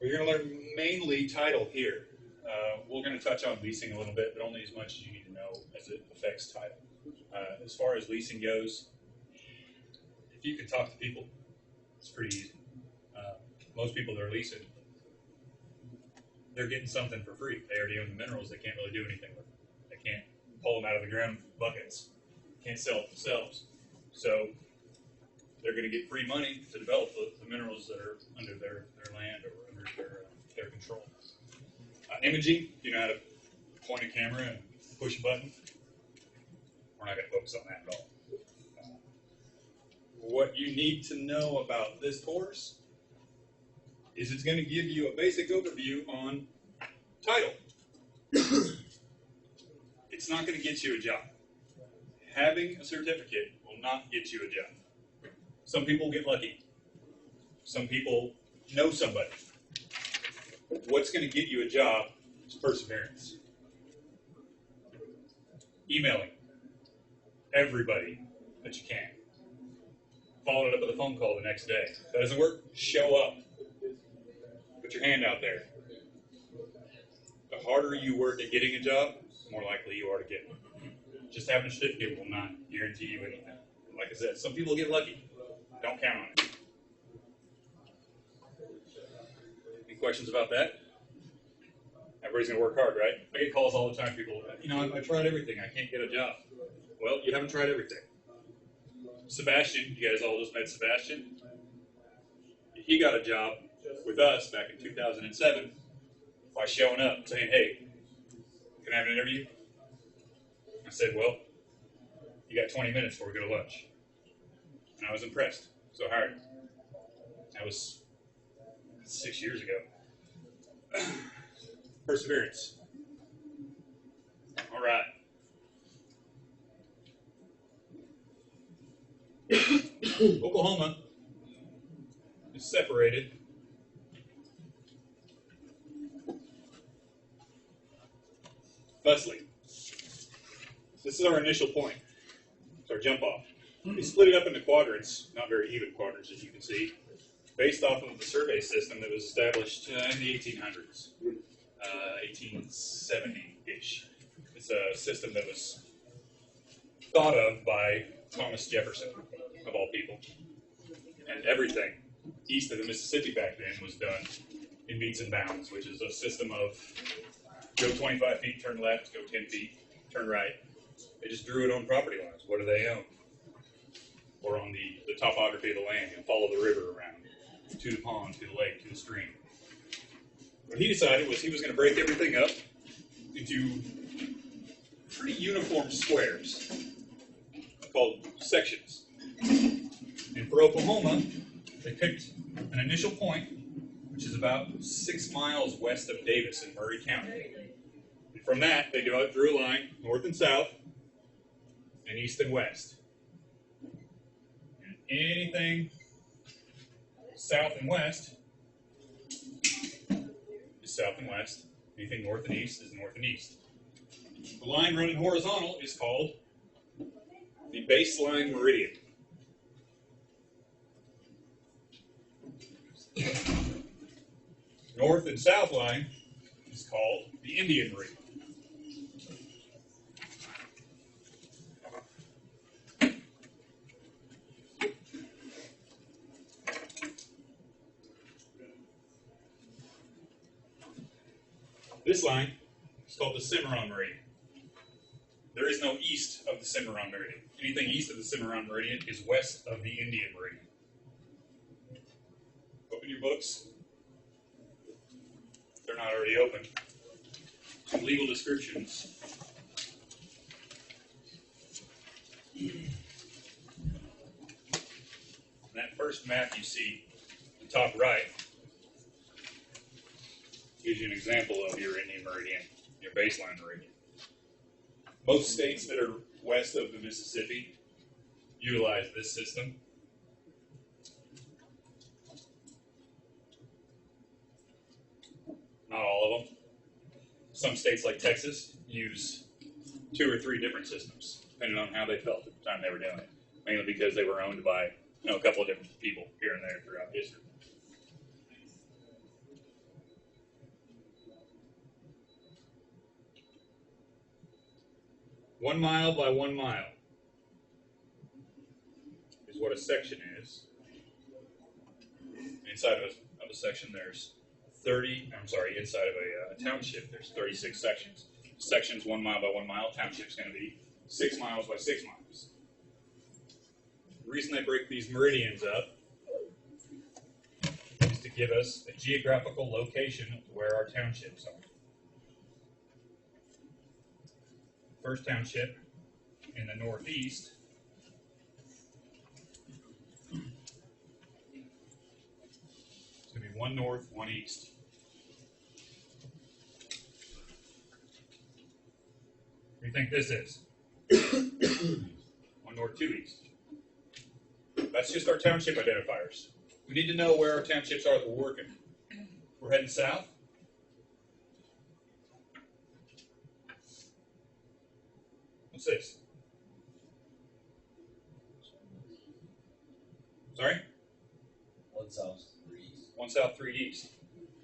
We're going to learn mainly title here. We're going to touch on leasing a little bit, but only as much as you need to know as it affects title. As far as leasing goes, if you can talk to people, it's pretty easy. Most people that are leasing, they're getting something for free. They already own the minerals. They can't really do anything with them. They can't pull them out of the ground buckets. Can't sell it themselves. So they're going to get free money to develop the minerals that are under their land or under their control. Imaging, you know how to point a camera and push a button. We're not going to focus on that at all. What you need to know about this course is it's going to give you a basic overview on title. It's not going to get you a job. Having a certificate will not get you a job. Some people get lucky. Some people know somebody. What's going to get you a job is perseverance. Emailing everybody that you can. Follow it up with a phone call the next day. If that doesn't work, show up. Put your hand out there. The harder you work at getting a job, the more likely you are to get one. Just having a certificate will not guarantee you anything. Like I said, some people get lucky. Don't count on it. Any questions about that? Everybody's going to work hard, right? I get calls all the time. People, I tried everything. I can't get a job. Well, you haven't tried everything. Sebastian, you guys all just met Sebastian. He got a job with us back in 2007 by showing up saying, hey, can I have an interview? I said, well, you got 20 minutes before we go to lunch. And I was impressed, so I hired him. That was 6 years ago. Perseverance. All right. Oklahoma is separated thusly. This is our initial point. It's our jump off. We split it up into quadrants, not very even quadrants as you can see, based off of the survey system that was established in the 1800s, 1870-ish. It's a system that was thought of by Thomas Jefferson, of all people. And everything east of the Mississippi back then was done in meets and bounds, which is a system of go 25 feet, turn left, go 10 feet, turn right. They just drew it on property lines. What do they own? Or on the topography of the land, and follow the river around to the pond, to the lake, to the stream. What he decided was he was going to break everything up into pretty uniform squares called sections. And for Oklahoma, they picked an initial point, which is about 6 miles west of Davis in Murray County. And from that, they drew a line north and south, and east and west. And anything south and west is south and west. Anything north and east is north and east. The line running horizontal is called the baseline meridian. North and south line is called the Indian meridian. This line is called the Cimarron meridian. There is no east of the Cimarron meridian. Anything east of the Cimarron meridian is west of the Indian meridian. Open your books. If they're not already open. Some legal descriptions. That first map you see, the top right, gives you an example of your Indian meridian, your baseline meridian. Most states that are west of the Mississippi utilize this system. Not all of them. Some states like Texas use 2 or 3 different systems, depending on how they felt at the time they were doing it. Mainly because they were owned by a couple of different people here and there throughout history. 1 mile by 1 mile is what a section is. Inside of a section, there's inside of a township, there's 36 sections. Section's 1 mile by 1 mile. Township's going to be 6 miles by 6 miles. The reason they break these meridians up is to give us a geographical location of where our townships are. First township in the northeast is going to be 1 north, 1 east. What do you think this is? 1 north, 2 east. That's just our township identifiers. We need to know where our townships are that we're working. We're heading south. What's this? Sorry? 1 south, 3 east. 1 south, 3 east.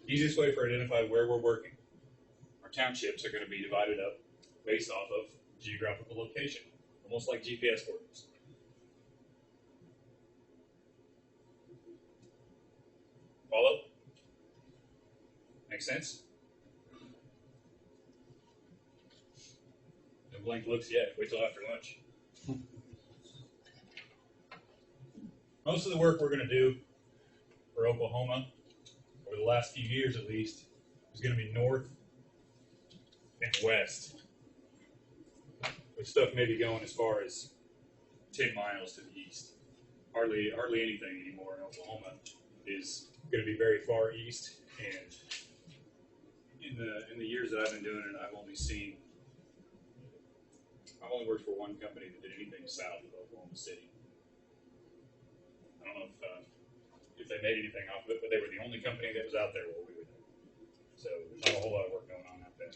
Easiest way for identify where we're working. Our townships are going to be divided up based off of geographical location, almost like GPS coordinates. Follow? Make sense? No blank looks yet. Wait till after lunch. Most of the work we're going to do for Oklahoma, over the last few years at least, is going to be north and west. With stuff maybe going as far as 10 miles to the east. Hardly anything anymore in Oklahoma is going to be very far east. And in the years that I've been doing it, I've only worked for one company that did anything south of Oklahoma City. I don't know if they made anything off of it, but they were the only company that was out there while we were there. So there's not a whole lot of work going on out there.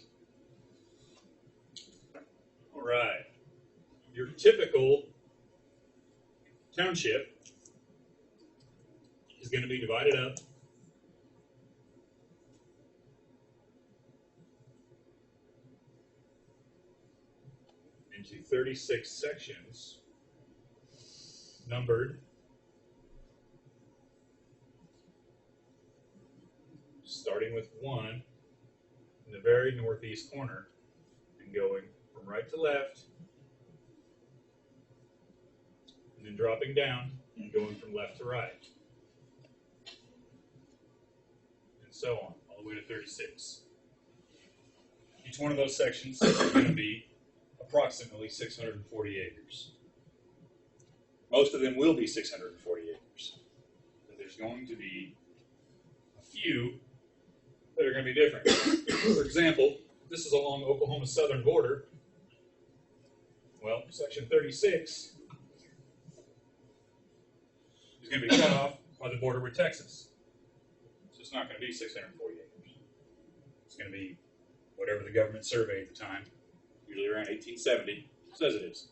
All right. Your typical township is going to be divided up into 36 sections, numbered starting with 1 in the very northeast corner and going from right to left, and then dropping down and going from left to right, and so on, all the way to 36. Each one of those sections is going to be approximately 640 acres. Most of them will be 640 acres, but there's going to be a few that are going to be different. For example, this is along Oklahoma's southern border. Well, section 36 is going to be cut off by the border with Texas. So it's not going to be 640 acres. It's going to be whatever the government survey at the time, usually around 1870, says it is.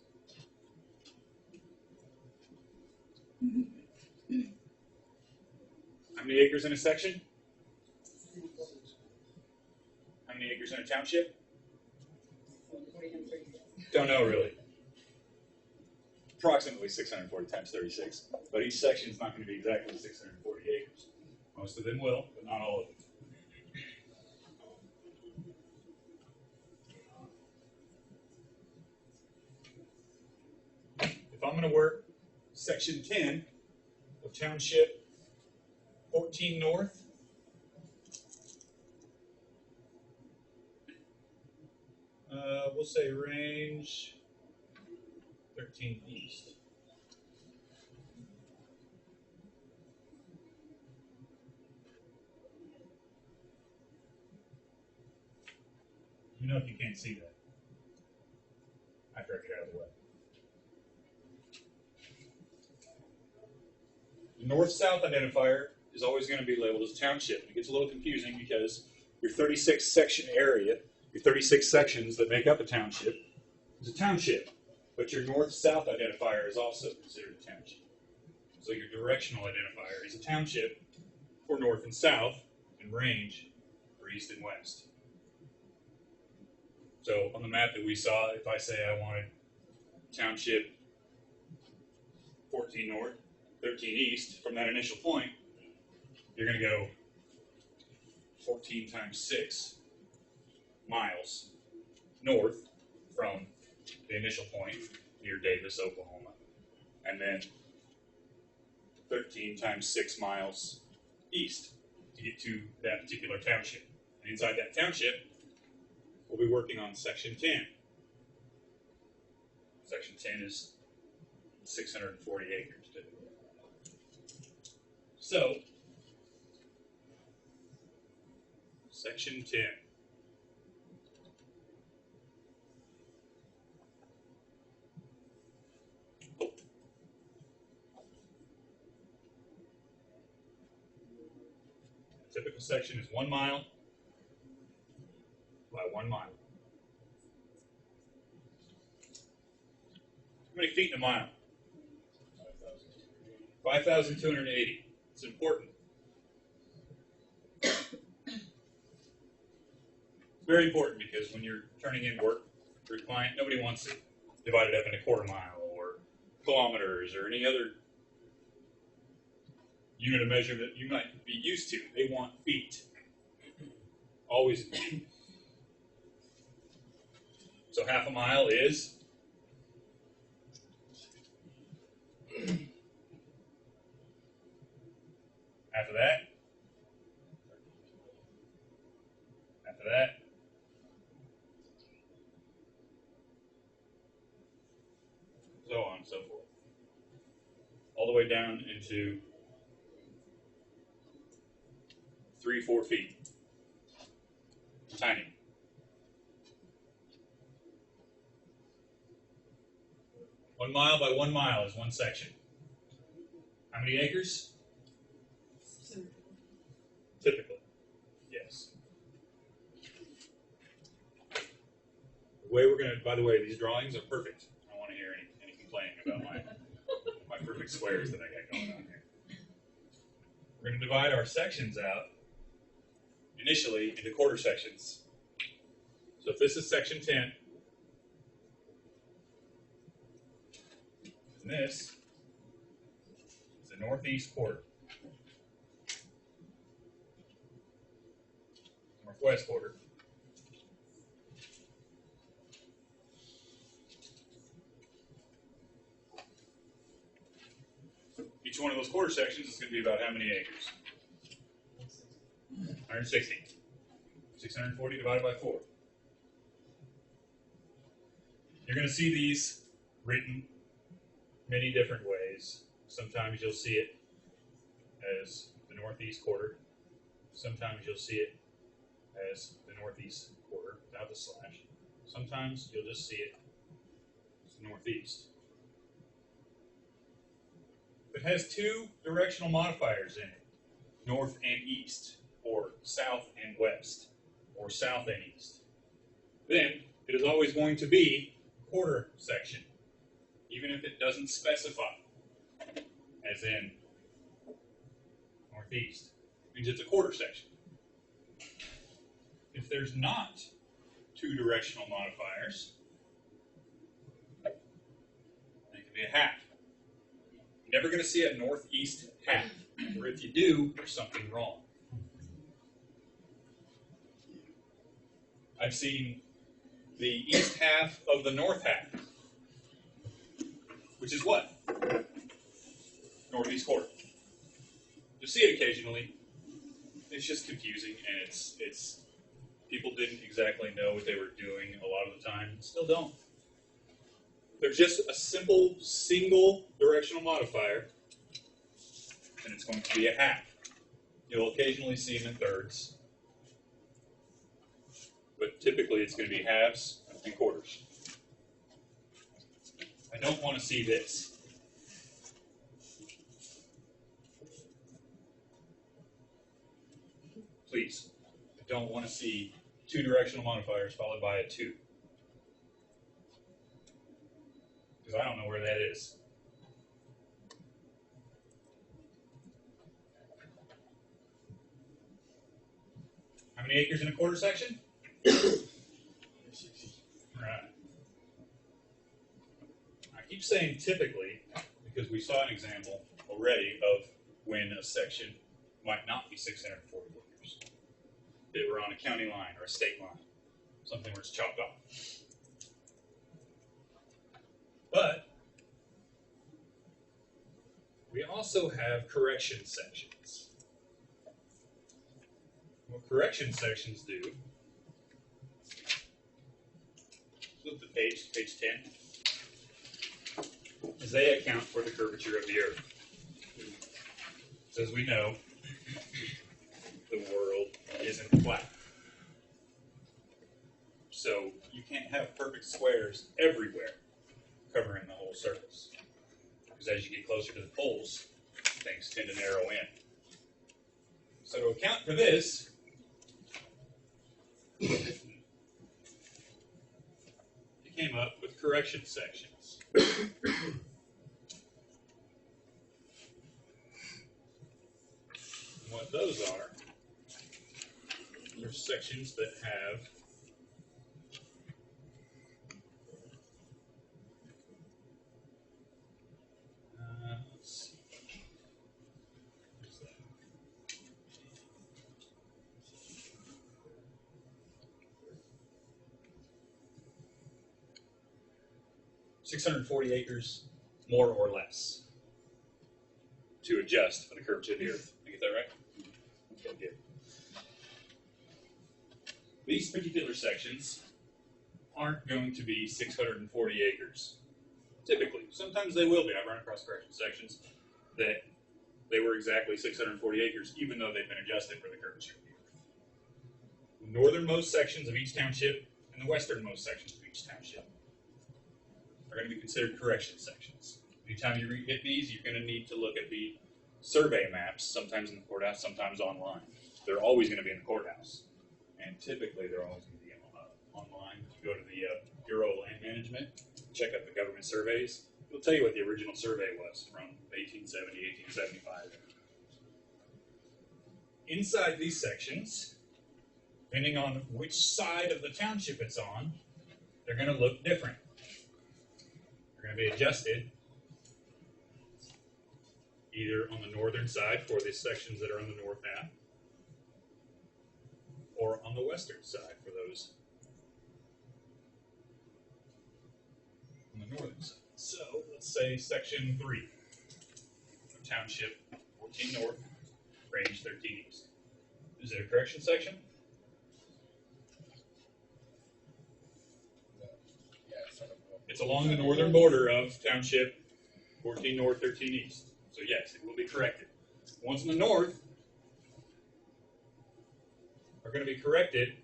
How many acres in a section? How many acres in a township? Don't know really. Approximately 640 times 36, but each section is not going to be exactly 640 acres. Most of them will, but not all of them. If I'm going to work section 10 of township 14 north, we'll say range 13 east. Let me know if you can't see that after I get out of the way. The NorthSouth Identifier is always going to be labeled as township. It gets a little confusing because your 36 section area, your 36 sections that make up a township, is a township. But your north-south identifier is also considered a township. So your directional identifier is a township for north and south, and range for east and west. So on the map that we saw, if I say I wanted township 14 north, 13 east, from that initial point, you're going to go 14 times 6 miles north from the initial point near Davis, Oklahoma, and then 13 times 6 miles east to get to that particular township. And inside that township, we'll be working on Section 10. Section 10 is 640 acres. So, Section 10. A typical section is 1 mile by 1 mile. How many feet in a mile? 5,280. It's important. It's very important because when you're turning in work for a client, nobody wants it divided up in a quarter mile or kilometers or any other unit of measurement you might be used to. They want feet. Always in feet. So half a mile is after that, after that, so on and so forth. All the way down into 3-4 feet. Tiny. One mile by 1 mile is one section. How many acres? Typically, yes. The way we're going to, by the way, these drawings are perfect. I don't want to hear any complaining about my perfect squares that I got going on here. We're going to divide our sections out initially into quarter sections. So if this is section 10, and this is the northeast quarter, northwest quarter, each one of those quarter sections is going to be about how many acres? 160. 640 divided by 4. You're going to see these written many different ways. Sometimes you'll see it as the northeast quarter. Sometimes you'll see it as the northeast quarter without the slash. Sometimes you'll just see it as the northeast. It has two directional modifiers in it, north and east, or south and west, or south and east. Then it is always going to be quarter section, even if it doesn't specify, as in northeast. It means it's a quarter section. If there's not two directional modifiers, it can be a half. You're never going to see a northeast half, or if you do, there's something wrong. I've seen the east half of the north half, which is what? Northeast quarter. You'll see it occasionally. It's just confusing, and it's people didn't exactly know what they were doing a lot of the time. Still don't. They're just a simple single directional modifier, and it's going to be a half. You'll occasionally see them in thirds, but typically it's going to be halves and quarters. I don't want to see this. Please, I don't want to see two directional modifiers followed by a 2. Because I don't know where that is. How many acres in a quarter section? keep saying typically because we saw an example already of when a section might not be 640 acres. If it were on a county line or a state line, something where it's chopped off. But we also have correction sections. What correction sections do, flip the page, page 10, is they account for the curvature of the earth. So as we know, the world isn't flat. So you can't have perfect squares everywhere covering the whole surface. Because as you get closer to the poles, things tend to narrow in. So to account for this, you came up with correction sections. What those are sections that have let's see. 640 acres, more or less, to adjust for the curvature of the earth. Did I get that right? Okay, good. These particular sections aren't going to be 640 acres. Typically. Sometimes they will be. I've run across correction sections that they were exactly 640 acres, even though they've been adjusted for the curvature of the earth. The northernmost sections of each township and the westernmost sections of each township are going to be considered correction sections. Anytime you hit these, you're going to need to look at the survey maps, sometimes in the courthouse, sometimes online. They're always going to be in the courthouse. And typically, they're always going to be online. You go to the Bureau of Land Management, check out the government surveys. It'll tell you what the original survey was from 1870, 1875. Inside these sections, depending on which side of the township it's on, they're going to look different. They're going to be adjusted either on the northern side for the sections that are on the north half, or on the western side for those on the northern side. So let's say section 3 of township 14 north, range 13 east. Is it a correction section? It's along the northern border of township 14 north, 13 east. So yes, it will be corrected. The ones in the north are going to be corrected.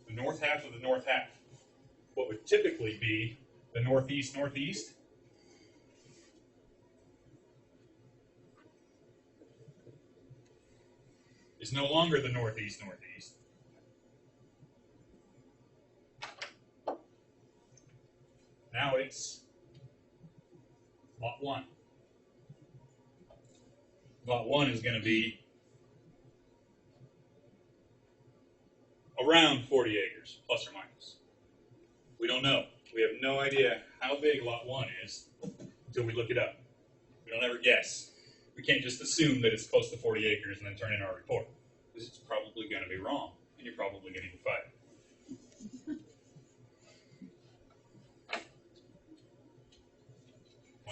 The north half of the north half. What would typically be the northeast northeast is no longer the northeast northeast. Now it's Lot 1. Lot 1 is going to be around 40 acres, plus or minus. We don't know. We have no idea how big Lot 1 is until we look it up. We don't ever guess. We can't just assume that it's close to 40 acres and then turn in our report. Because it's probably going to be wrong, and you're probably going to get fired.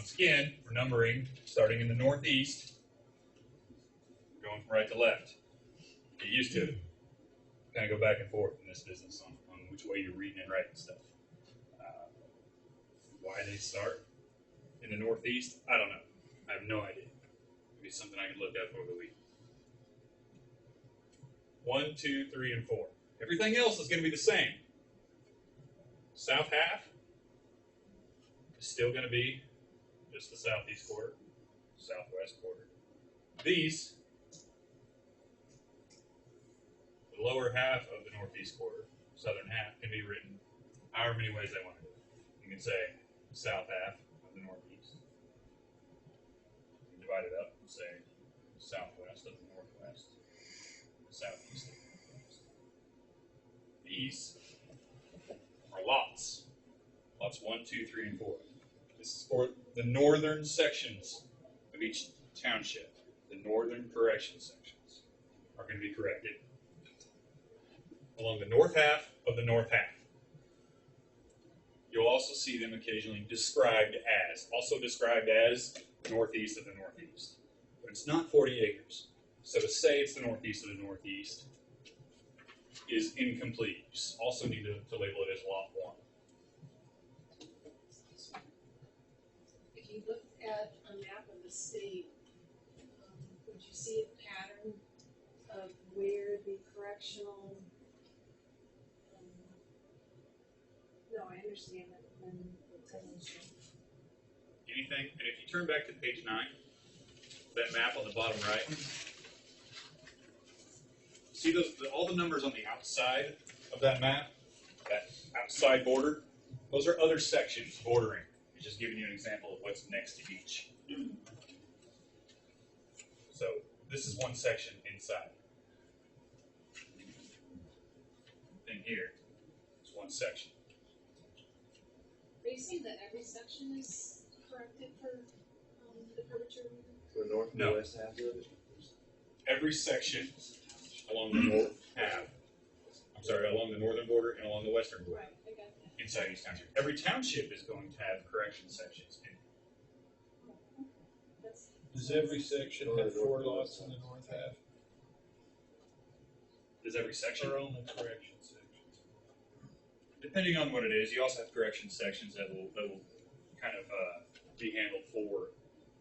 Once again, we're numbering starting in the northeast, going from right to left. Get used to it. Kind of go back and forth in this business on which way you're reading and writing stuff. Why they start in the northeast, I don't know. I have no idea. Maybe something I can look up over the week. 1, 2, 3, and 4. Everything else is going to be the same. South half is still going to be just the southeast quarter, southwest quarter. These, the lower half of the northeast quarter, southern half, can be written however many ways they want to do it. You can say the south half of the northeast. You can divide it up and say southwest of the northwest, southeast of the northwest. These are lots. 1, 2, 3, and 4. This is for the northern sections of each township. The northern correction sections are going to be corrected along the north half of the north half. You'll also see them occasionally described as, northeast of the northeast. But it's not 40 acres. So to say it's the northeast of the northeast is incomplete. You also need to label it as lot 1. If you looked at a map of the state, would you see a pattern of where the correctional? No, I understand that. Anything? And if you turn back to page 9, that map on the bottom right, see all the numbers on the outside of that map, that outside border? Those are other sections bordering. It's just giving you an example of what's next to each. So this is one section inside. Then here is one section. Are you saying that every section is corrected for the curvature? The north and No. the west half of it? Every section along the north half, along the northern border and along the western border. Right, I got that. Inside each township. Every township is going to have correction sections in it. Does every section have 4 lots in the north half? Does every section? Or only correction sections? Depending on what it is, you also have correction sections that will kind of be handled for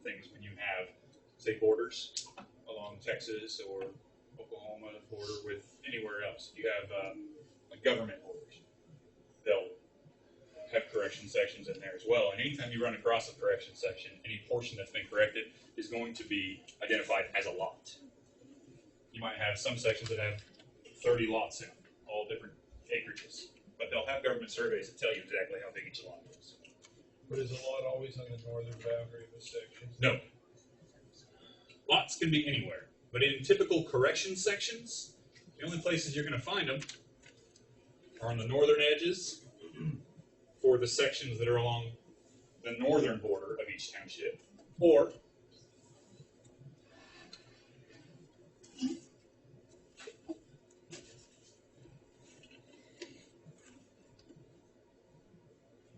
things when you have, say, borders along Texas or Oklahoma border with anywhere else. You have like government borders. They'll have correction sections in there as well. And anytime you run across a correction section, any portion that's been corrected is going to be identified as a lot. You might have some sections that have 30 lots in them, all different acreages. But they'll have government surveys that tell you exactly how big each lot is. But is a lot always on the northern boundary of a section? No. Lots can be anywhere. But in typical correction sections, the only places you're going to find them are on the northern edges for the sections that are along the northern border of each township, or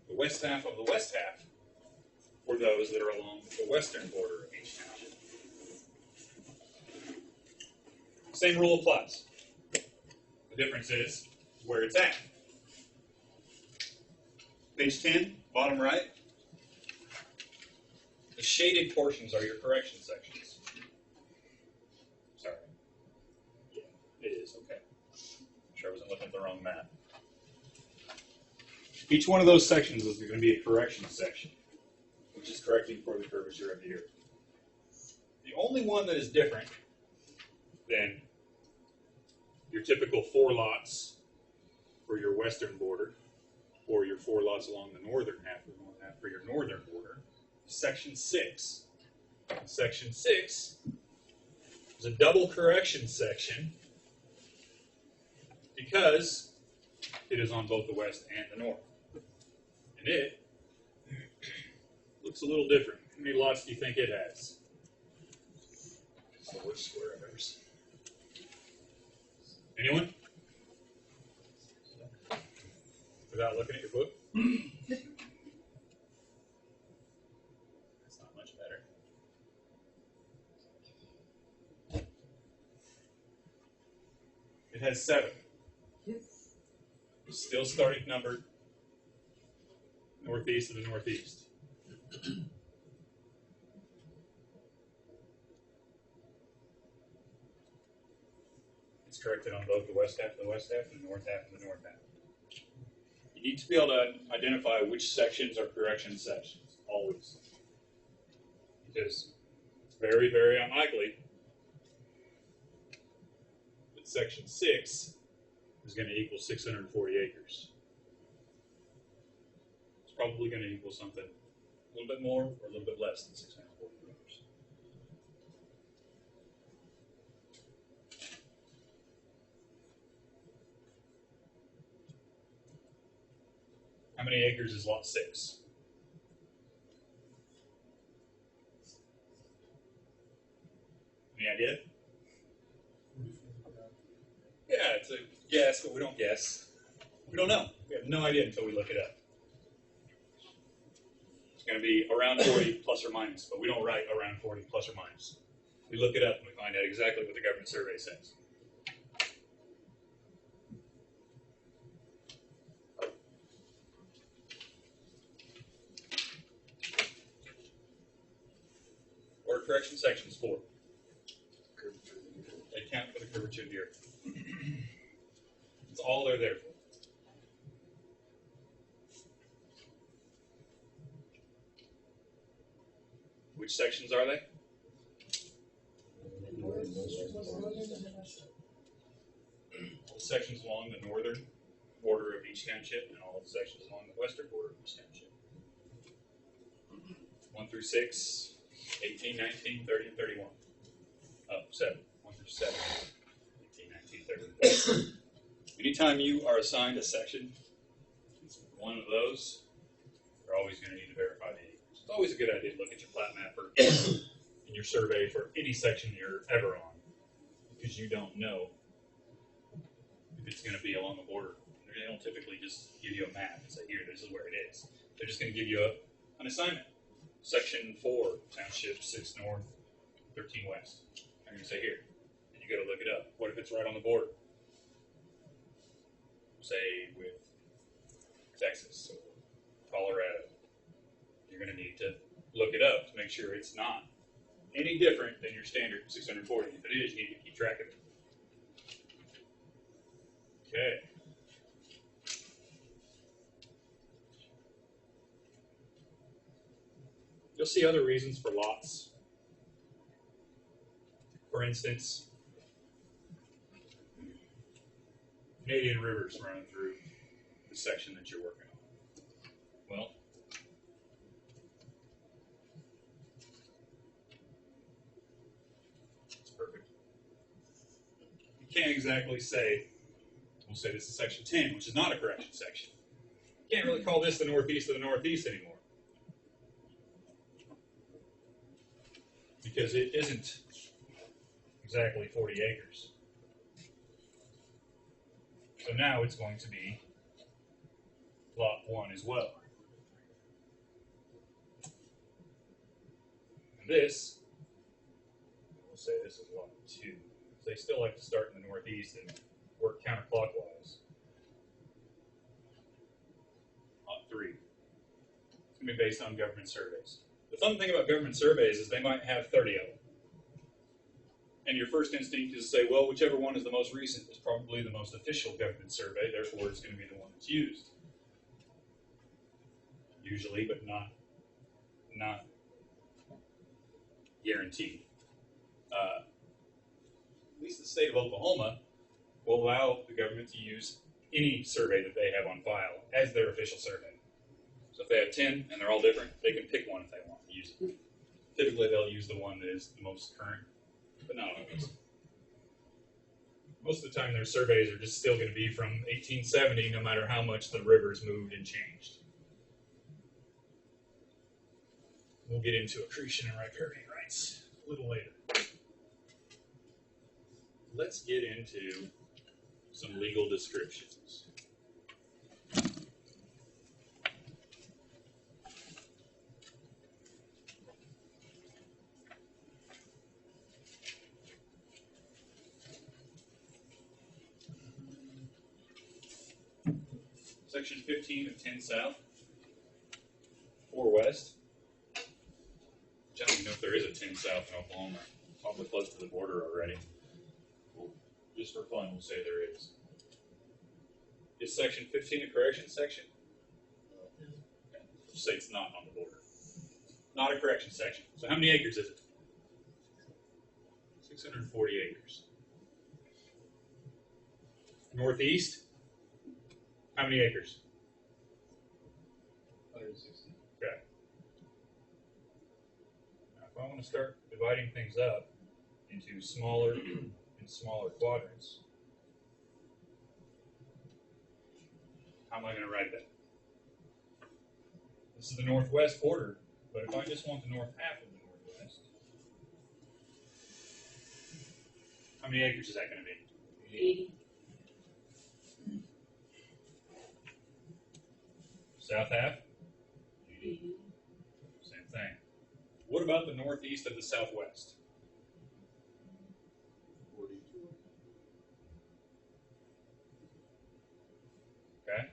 the west half of the west half, or those that are along the western border of each township. Same rule applies. The difference is where it's at. Page 10, bottom right. The shaded portions are your correction sections. Sorry. Yeah, it is, okay. I'm sure I wasn't looking at the wrong map. Each one of those sections is going to be a correction section, which is correcting for the curvature of the earth. The only one that is different than your typical 4 lots for your western border, or your 4 lots along the northern half for your northern border, Section 6. Section 6 is a double correction section because it is on both the west and the north. And it looks a little different. How many lots do you think it has? It's the worst square I've ever seen. Anyone? Without looking at your book? That's not much better. It has 7. Still starting numbered northeast of the northeast. It's corrected on both the west half of the west half and the north half of the north half. You need to be able to identify which sections are correction sections, always. Because it's very, very unlikely that section 6 is going to equal 640 acres. It's probably going to equal something a little bit more or a little bit less than 640 acres. How many acres is lot 6? Any idea? Yeah, it's a guess, but we don't guess. We don't know. We have no idea until we look it up. It's going to be around 40 plus or minus, but we don't write around 40 plus or minus. We look it up and we find out exactly what the government survey says. Order correction sections 4. They count for the curvature of the earth. That's all they're there for. Which sections are they? North, northern and the western. All the sections along the northern border of each township and all the sections along the western border of each township. 1 through 6, 18, 19, 30, and 31. Oh, 7. 1 through 7. 18, 19, 30, and 31. Anytime you are assigned a section, it's one of those, you're always going to need to verify the acres. It's always a good idea to look at your plat mapper in your survey for any section you're ever on, because you don't know if it's going to be along the border. They don't typically just give you a map and say, here, this is where it is. They're just going to give you an assignment. Section 4, Township 6 North, 13 West. They're going to say here, and you got to look it up. What if it's right on the border? Say with Texas or Colorado. You're going to need to look it up to make sure it's not any different than your standard 640. If it is, you need to keep track of it. Okay. You'll see other reasons for lots. For instance, Canadian rivers running through the section that you're working on. Well, it's perfect. You can't exactly say, we'll say this is section 10, which is not a correction section. You can't really call this the northeast of the northeast anymore. Because it isn't exactly 40 acres. So now it's going to be lot 1 as well. And this, we'll say this is lot 2. So they still like to start in the northeast and work counterclockwise. Lot 3. It's going to be based on government surveys. The fun thing about government surveys is they might have 30 of them. And your first instinct is to say, well, whichever one is the most recent is probably the most official government survey, therefore it's going to be the one that's used. Usually, but not guaranteed. At least the state of Oklahoma will allow the government to use any survey that they have on file as their official survey. So if they have 10 and they're all different, they can pick one if they want to use it. Typically, they'll use the one that is the most current, but not always. Most of the time, their surveys are just still going to be from 1870, no matter how much the rivers moved and changed. We'll get into accretion and riparian rights a little later. Let's get into some legal descriptions. Section 15 of 10 South, 4 West. I don't even know if there is a 10 South in Oklahoma. Probably close to the border already. Well, just for fun, we'll say there is. Is Section 15 a correction section? We'll say it's not on the border. Not a correction section. So how many acres is it? 640 acres. Northeast? How many acres? 160. Okay. Now, if I want to start dividing things up into smaller and smaller quadrants, how am I going to write that? This is the northwest quarter, but if I just want the north half of the northwest, how many acres is that going to be? 80. South half? 80. Same thing. What about the northeast of the southwest? 42. Okay.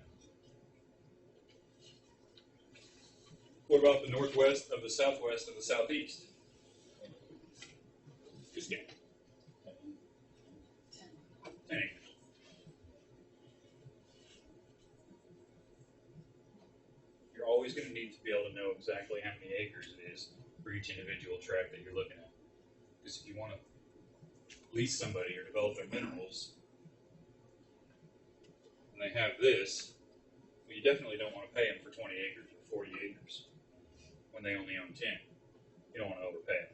What about the northwest of the southwest of the southeast? Just kidding. 10 acres. You're always going to need to be able to know exactly how many acres it is for each individual tract that you're looking at. Because if you want to lease somebody or develop their minerals, and they have this, well, you definitely don't want to pay them for 20 acres or 40 acres when they only own 10. You don't want to overpay them.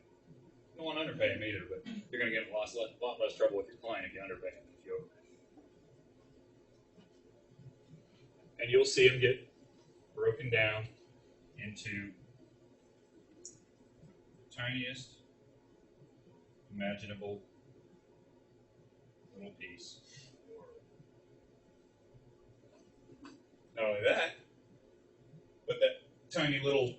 You don't want to underpay them either, but you're going to get in a lot less trouble with your client if you underpay them than if you overpay them. And you'll see them get broken down into the tiniest imaginable little piece. Not only that, but that tiny little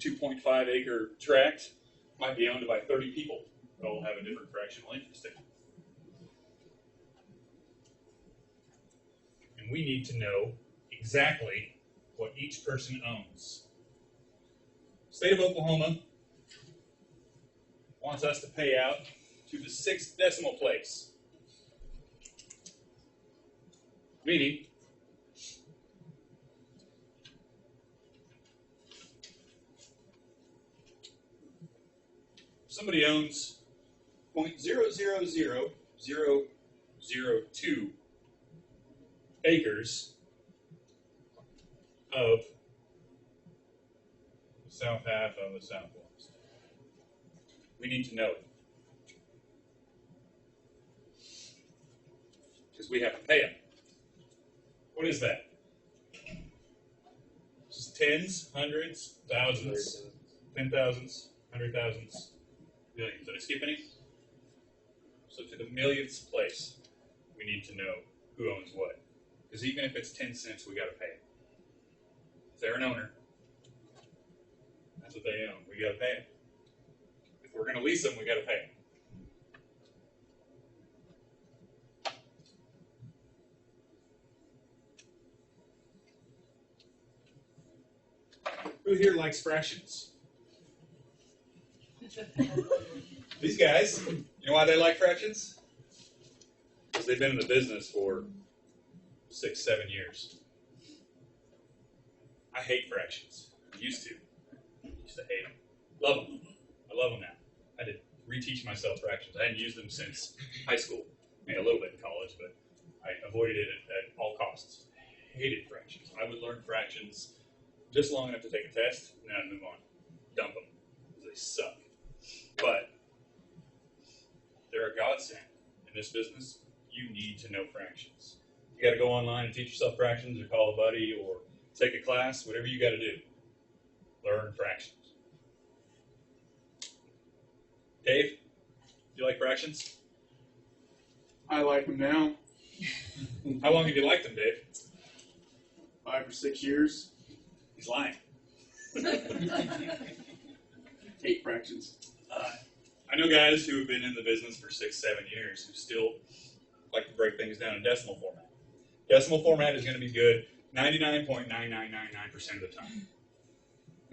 2.5 acre tract might be owned by 30 people that all have a different fractional interest in it. And we need to know exactly what each person owns. State of Oklahoma wants us to pay out to the 6th decimal place. Meaning, somebody owns 0.000002 acres of the south half of the southwest. We need to know it. Because we have to pay them. What is that? Just tens, hundreds, thousands, 10,000s, 100,000s, millions. Did I skip any? So to the millionth place, we need to know who owns what. Because even if it's 10 cents, we got to pay it. If they're an owner, that's what they own. We got to pay them. If we're going to lease them, we got to pay them. Who here likes fractions? These guys, you know why they like fractions? Because they've been in the business for 6, 7 years. I hate fractions. I used to hate them. Love them. I love them now. I had to reteach myself fractions. I hadn't used them since high school. I mean, a little bit in college, but I avoided it at all costs. Hated fractions. I would learn fractions just long enough to take a test, and then I'd move on. Dump them, because they suck. But they're a godsend in this business. You need to know fractions. You got to go online and teach yourself fractions, or call a buddy, or take a class, whatever you got to do. Learn fractions. Dave, you like fractions? I like them now. How long have you liked them, Dave? 5 or 6 years. He's lying. Hate fractions. I know guys who have been in the business for 6, 7 years who still like to break things down in decimal format. Decimal format is going to be good 99.9999% of the time.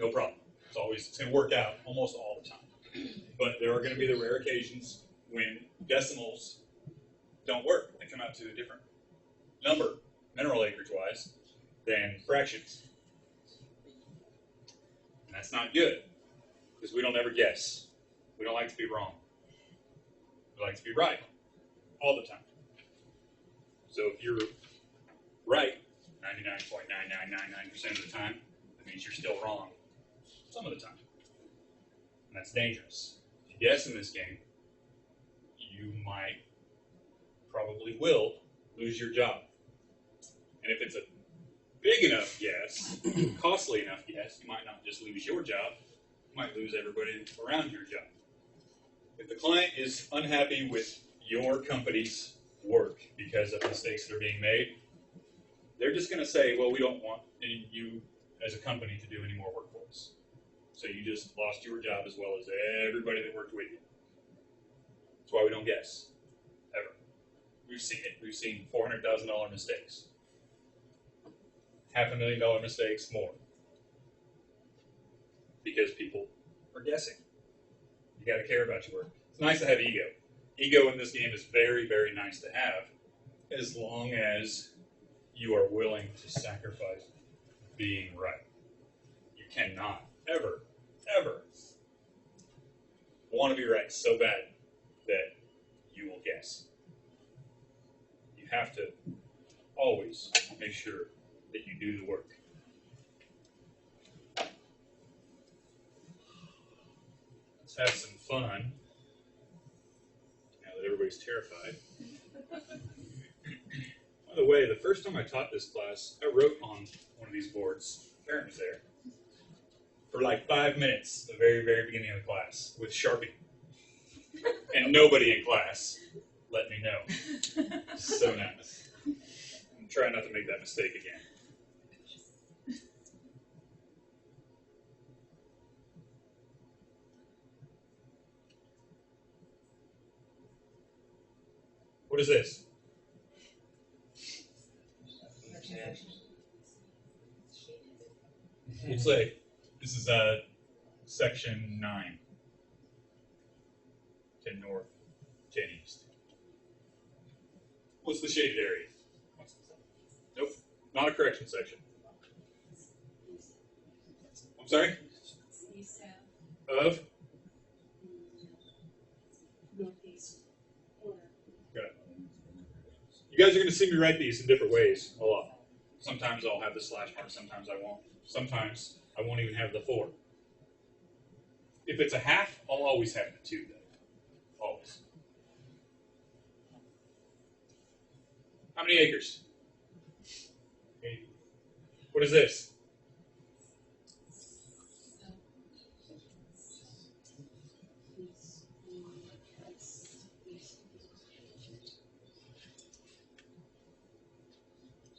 No problem. It's going to work out almost all the time. But there are going to be the rare occasions when decimals don't work. They come out to a different number, mineral acreage-wise, than fractions. And that's not good, because we don't ever guess. We don't like to be wrong. We like to be right all the time. So if you're right 99.9999% of the time, that means you're still wrong some of the time. And that's dangerous. If you guess in this game, you probably will lose your job. And if it's a Big enough, yes. Costly enough, yes. You might not just lose your job, you might lose everybody around your job. If the client is unhappy with your company's work because of mistakes that are being made, they're just going to say, well, we don't want you as a company to do any more work for us. So you just lost your job as well as everybody that worked with you. That's why we don't guess, ever. We've seen it. We've seen $400,000 mistakes. $500,000 mistakes more. Because people are guessing. You got to care about your work. It's nice to have ego. Ego in this game is very, very nice to have, as long as you are willing to sacrifice being right. You cannot ever, ever want to be right so bad that you will guess. You have to always make sure that you do the work. Let's have some fun. Now that everybody's terrified. By the way, the first time I taught this class, I wrote on one of these boards. Karen was there. For like 5 minutes, the very, very beginning of the class, with Sharpie. And nobody in class let me know. So nice. I'm trying not to make that mistake again. What is this? It's like, this is section 9. 10 north, 10 east. What's the shaded area? Nope, not a correction section. I'm sorry? East half, Of? northeast corner. Okay. You guys are going to see me write these in different ways a lot. Sometimes I'll have the slash mark, sometimes I won't. Sometimes I won't even have the 4. If it's a half, I'll always have the 2, though. Always. How many acres? 80. What is this?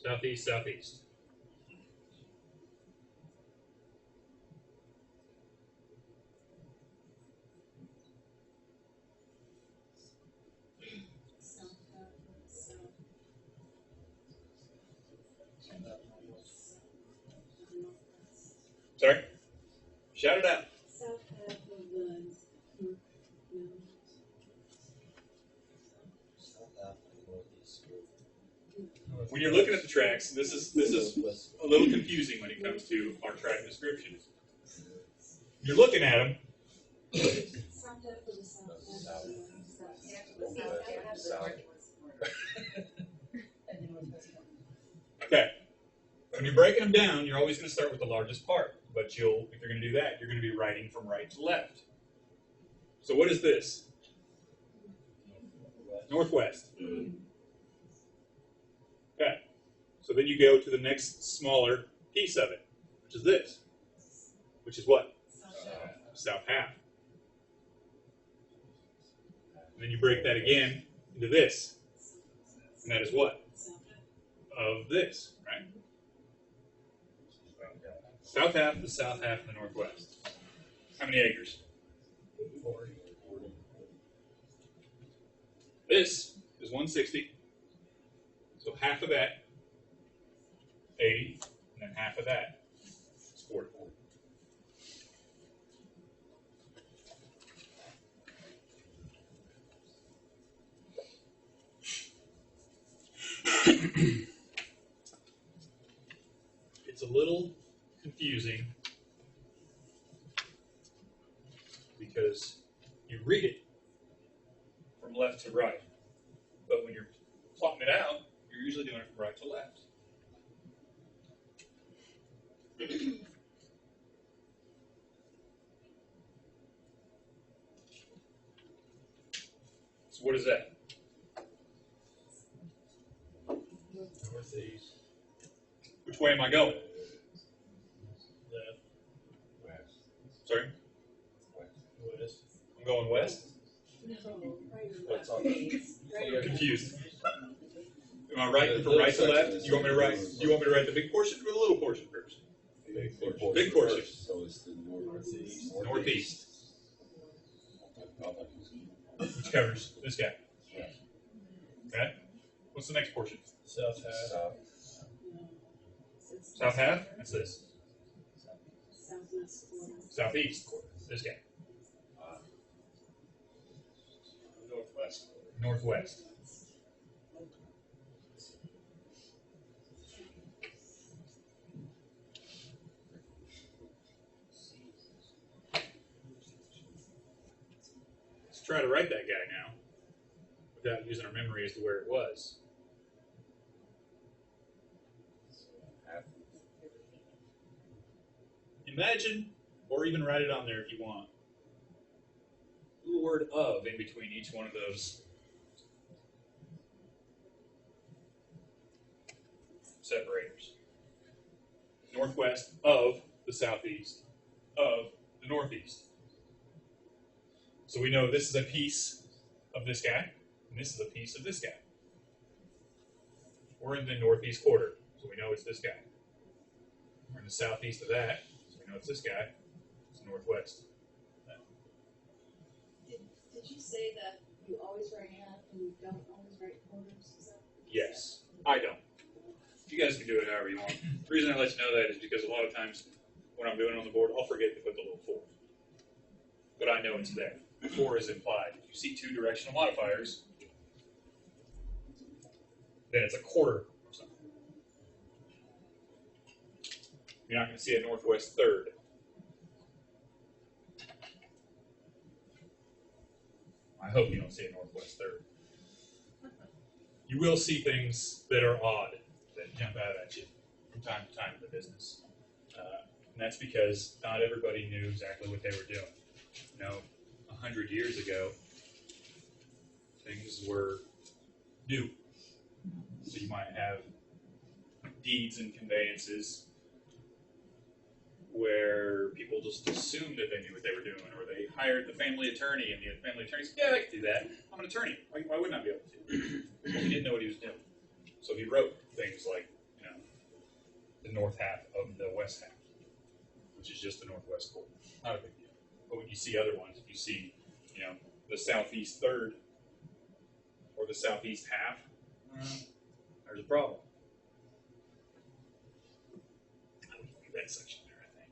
Southeast, southeast. Sorry? Shout it out. South half of the, When you're looking at the tracks, this is a little confusing when it comes to our track descriptions. You're looking at them. south half of the south half. Okay. When you're breaking them down, you're always going to start with the largest part. But if you're going to do that, you're going to be writing from right to left. So what is this? Northwest. Okay. So then you go to the next smaller piece of it, which is this. Which is what? South half. And then you break that again into this. And that is what? Of this, right? South half, the south half, and the northwest. How many acres? 40. This is 160. So half of that, 80, and then half of that is 40. It's a little confusing because you read it from left to right, but when you're plotting it out, you're usually doing it from right to left. So what is that? Northeast. Which way am I going? Left, Sorry? west. I'm going west? No, right. What's on I'm confused. Am I writing from right to left? You want me to write? You want me to write the big portion or the little portion first? Big portion. So it's the northeast. Northeast, which covers this guy. Okay. What's the next portion? South half. South. South half. That's this. Southwest corner. Southeast. This guy. Northwest. Northwest. Let's try to write that guy now without using our memory as to where it was. Imagine, or even write it on there if you want, a little word of in between each one of those separators. Northwest of the southeast of the northeast. So we know this is a piece of this guy, and this is a piece of this guy. We're in the northeast quarter, so we know it's this guy. We're in the southeast of that, so we know it's this guy. It's northwest. Did you say that you always write half and you don't always write quarters? Is that what you said? Yes, I don't. You guys can do it however you want. The reason I let you know that is because a lot of times when I'm doing it on the board, I'll forget to put the little 4. But I know it's there. 4 is implied. If you see 2 directional modifiers, then it's a quarter or something. You're not going to see a northwest third. I hope you don't see a northwest third. You will see things that are odd that jump out at you from time to time in the business. And that's because not everybody knew exactly what they were doing. You know, 100 years ago, things were new. So you might have deeds and conveyances where people just assumed that they knew what they were doing, or they hired the family attorney, and the family attorney said, yeah, I can do that. I'm an attorney. Why wouldn't I be able to? Well, he didn't know what he was doing. So he wrote things like, you know, the north half of the west half, which is just the northwest quarter. Not a big deal. But when you see other ones, if you see, you know, the southeast third or the southeast half, there's a problem. I would leave that section there, I think.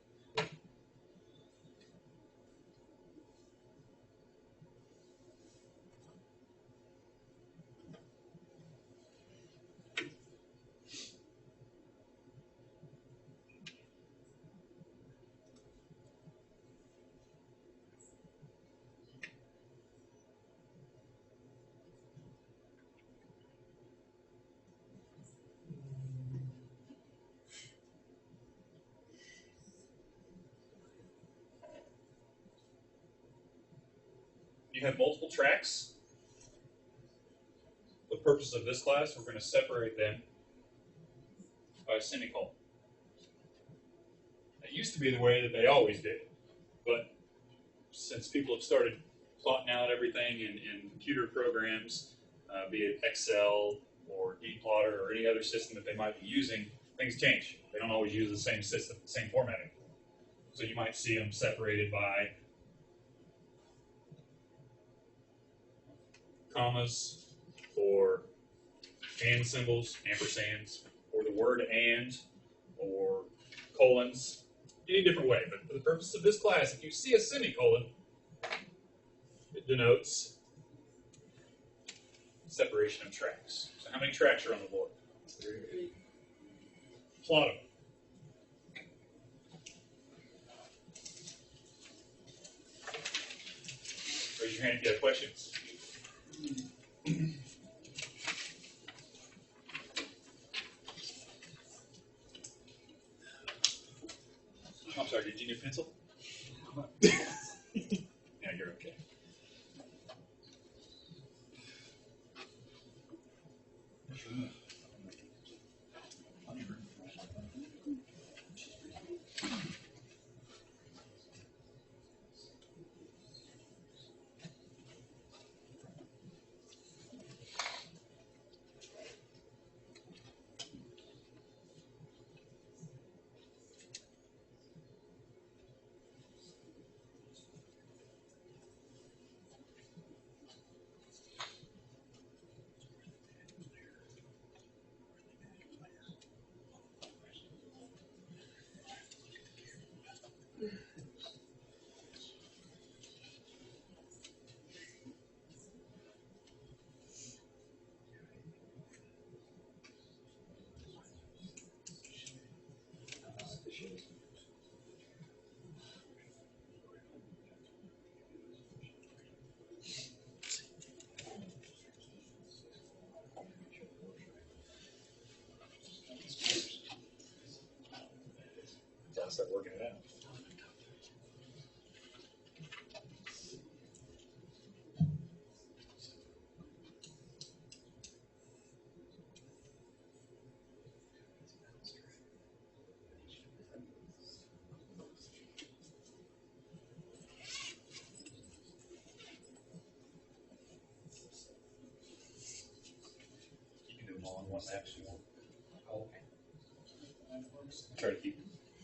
You have multiple tracks. The purpose of this class, we're going to separate them by a semicolon. That used to be the way that they always did, but since people have started plotting out everything in computer programs, be it Excel or dplotter or any other system that they might be using, things change. They don't always use the same system, the same formatting. So you might see them separated by commas, or and symbols, ampersands, or the word and, or colons, any different way. But for the purpose of this class, if you see a semicolon, it denotes separation of tracks. So how many tracks are on the board? 3. Plot them. Raise your hand if you have questions. I'm sorry, did you need a pencil? Yeah, you're okay. one maps you want. Try to keep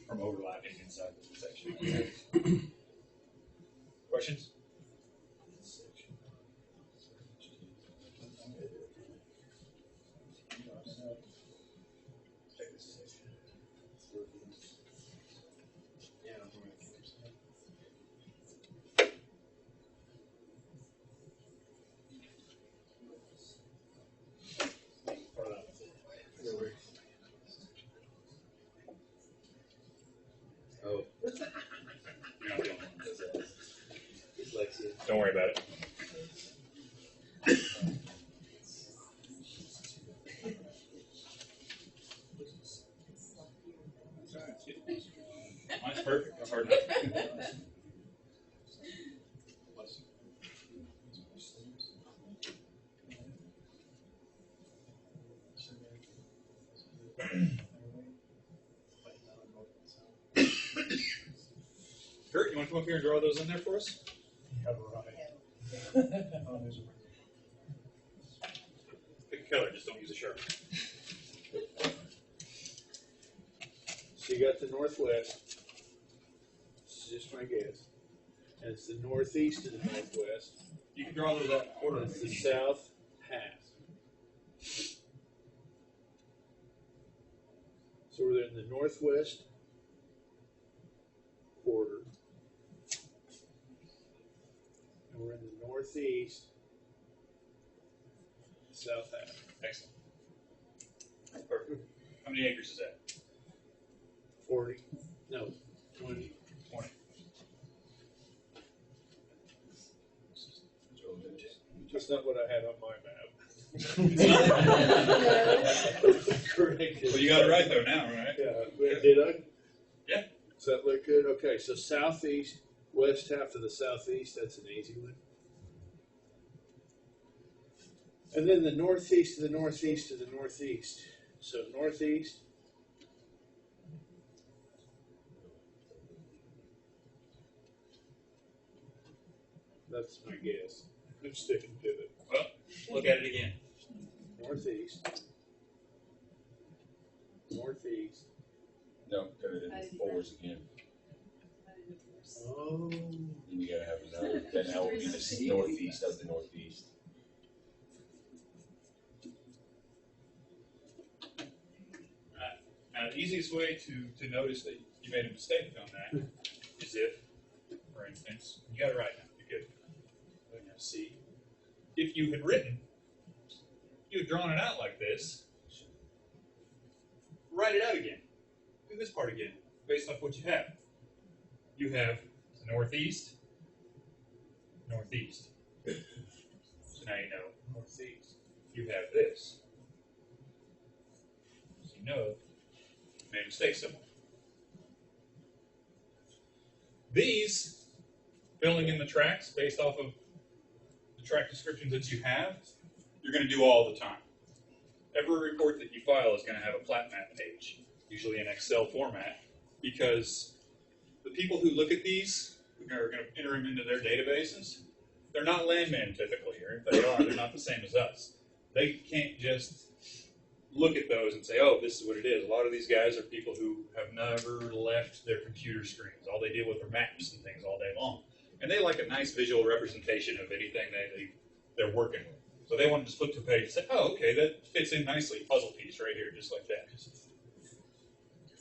from overlapping inside the section. Questions? Oh, You're not the only one that does that. dyslexia. Don't worry about it. Mine's perfect. That's hard enough. Kurt, you want to come up here and draw those in there for us? Pick a color, just don't use a Sharpie. So you got the northwest. This is just my guess. And it's the northeast of the northwest. You can draw those out in order. It's the south half. So we're in the northwest quarter. And we're in the northeast south half. Excellent. Perfect. How many acres is that? 40. No, 20. 20. That's not what I had on my map. Correct. Well, you got it right though now, right? Yeah. Did I? Yeah. Does that look good? Okay, so southeast, west half of the southeast, that's an easy one. And then the northeast of the northeast of the northeast. So northeast. That's my guess. I'm sticking to it. Well, look at it again. Northeast. Northeast. No, cut it into fours again. Oh. Then you gotta have another, then that would be the northeast of the northeast. Now, the easiest way to notice that you made a mistake on that is if, for instance, you got it right now. You're good. Now, see, if you had written, you had drawn it out like this, write it out again. Do this part again, based off what you have. You have the northeast, northeast. So now you know northeast. You have this. So you know you made a mistake somewhere. These, filling in the tracks based off of the track descriptions that you have, you're going to do all the time. Every report that you file is going to have a plat map page, usually in Excel format, because the people who look at these are going to enter them into their databases. They're not Landman typically, or if they are, they're not the same as us. They can't just look at those and say, oh, this is what it is. A lot of these guys are people who have never left their computer screens. All they deal with are maps and things all day long. And they like a nice visual representation of anything they're working with. So they want to just flip to a page and say, oh, okay, that fits in nicely. Puzzle piece right here, just like that.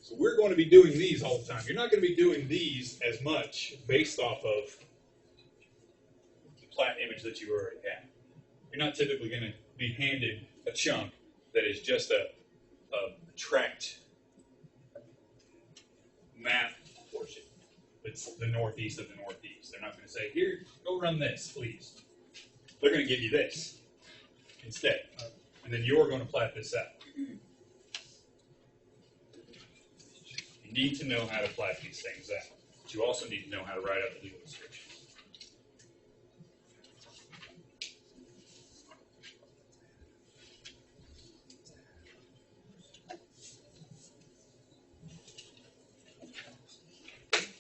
So we're going to be doing these all the time. You're not going to be doing these as much based off of the plat image that you already have. You're not typically going to be handed a chunk that is just a tracked map portion. It's the northeast of the northeast. They're not going to say, here, go run this, please. They're going to give you this instead. And then you're going to plat this out. You need to know how to plat these things out. But you also need to know how to write out the legal descriptions.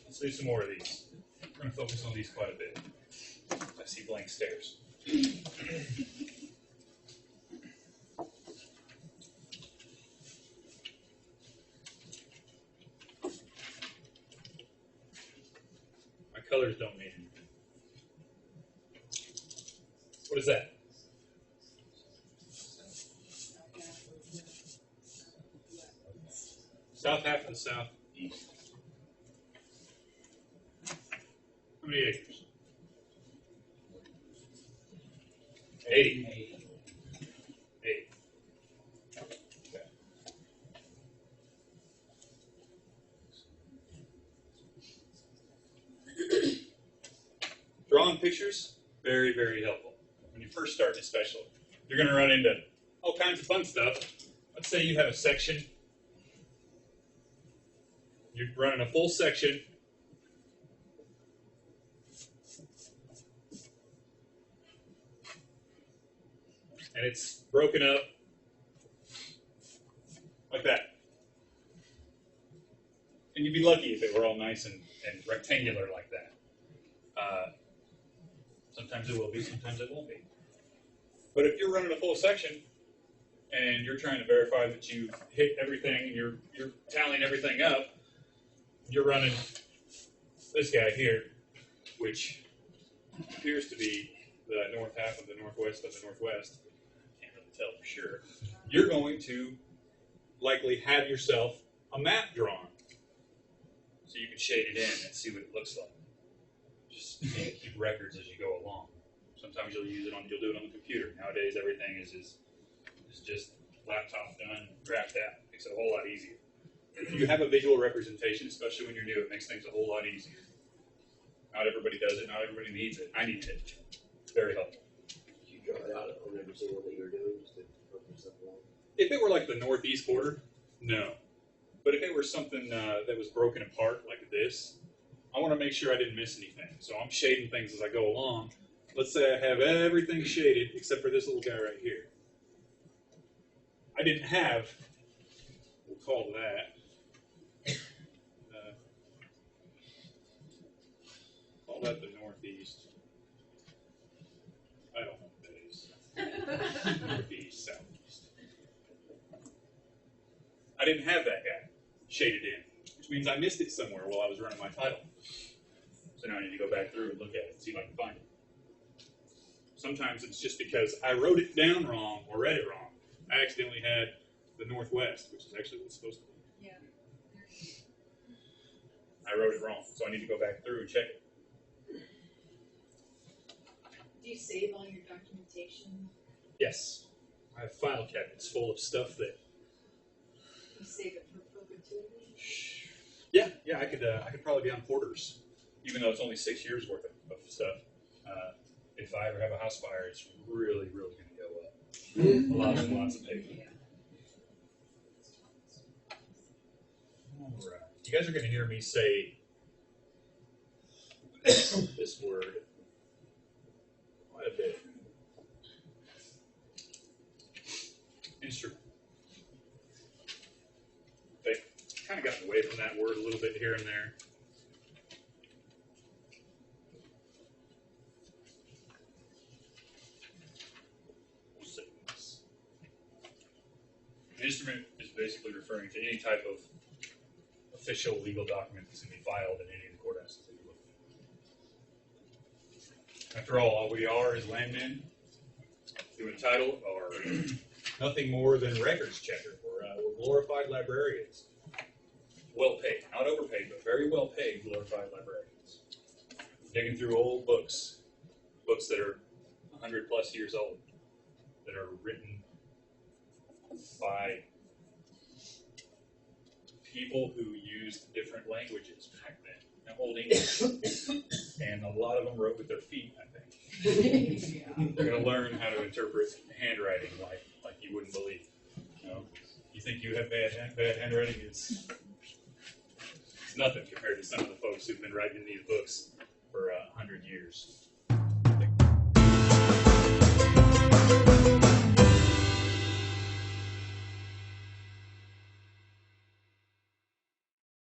Let's do some more of these. We're going to focus on these quite a bit. I see blank stares. What is that? South half of the southeast. How many acres? 80. 80. Okay. Drawing pictures, very, very helpful. When you first start especially. You're going to run into all kinds of fun stuff. Let's say you have a section. You're running a full section. And it's broken up like that. And you'd be lucky if it were all nice and rectangular like that. Sometimes it will be, sometimes it won't be. But if you're running a full section and you're trying to verify that you've hit everything and you're tallying everything up, you're running this guy here, which appears to be the north half of the northwest of the northwest. Can't really tell for sure. You're going to likely have yourself a map drawn so you can shade it in and see what it looks like. Just keep records as you go along. Sometimes you'll do it on the computer. Nowadays everything is just laptop done, graphed out. Makes it a whole lot easier. If you have a visual representation, especially when you're new, it makes things a whole lot easier. Not everybody does it. Not everybody needs it. I needed it. Very helpful. Did you draw it out on every single that you were doing just to help yourself along? If it were like the northeast quarter, no. But if it were something that was broken apart like this, I want to make sure I didn't miss anything. So I'm shading things as I go along. Let's say I have everything shaded except for this little guy right here. I didn't have, we'll call that, call that the northeast. I don't know what that is. Northeast, southeast. I didn't have that guy shaded in, which means I missed it somewhere while I was running my title. So now I need to go back through and look at it and see if I can find it. Sometimes it's just because I wrote it down wrong or read it wrong. I accidentally had the northwest, which is actually what it's supposed to be. Yeah. I wrote it wrong, so I need to go back through and check it. Do you save all your documentation? Yes. I have file cabinets full of stuff that. You save it for perpetuity? Yeah, I could probably be on quarters, even though it's only 6 years worth of stuff. If I ever have a house fire, it's really, really going to go up. Lots and lots of paper. All right. You guys are going to hear me say this word quite a bit. Instrument. They kind of gotten away from that word a little bit here and there. An instrument is basically referring to any type of official legal document that's going to be filed in any of the courthouses that you look at. After all we are is landmen doing title or nothing more than records checker. We're glorified librarians. Well paid, not overpaid, but very well paid glorified librarians. Digging through old books that are 100 plus years old, that are written by people who used different languages back then, Old English, and a lot of them wrote with their feet, I think. They're going to learn how to interpret handwriting like you wouldn't believe. You think you have bad handwriting? It's nothing compared to some of the folks who've been writing these books for 100 years.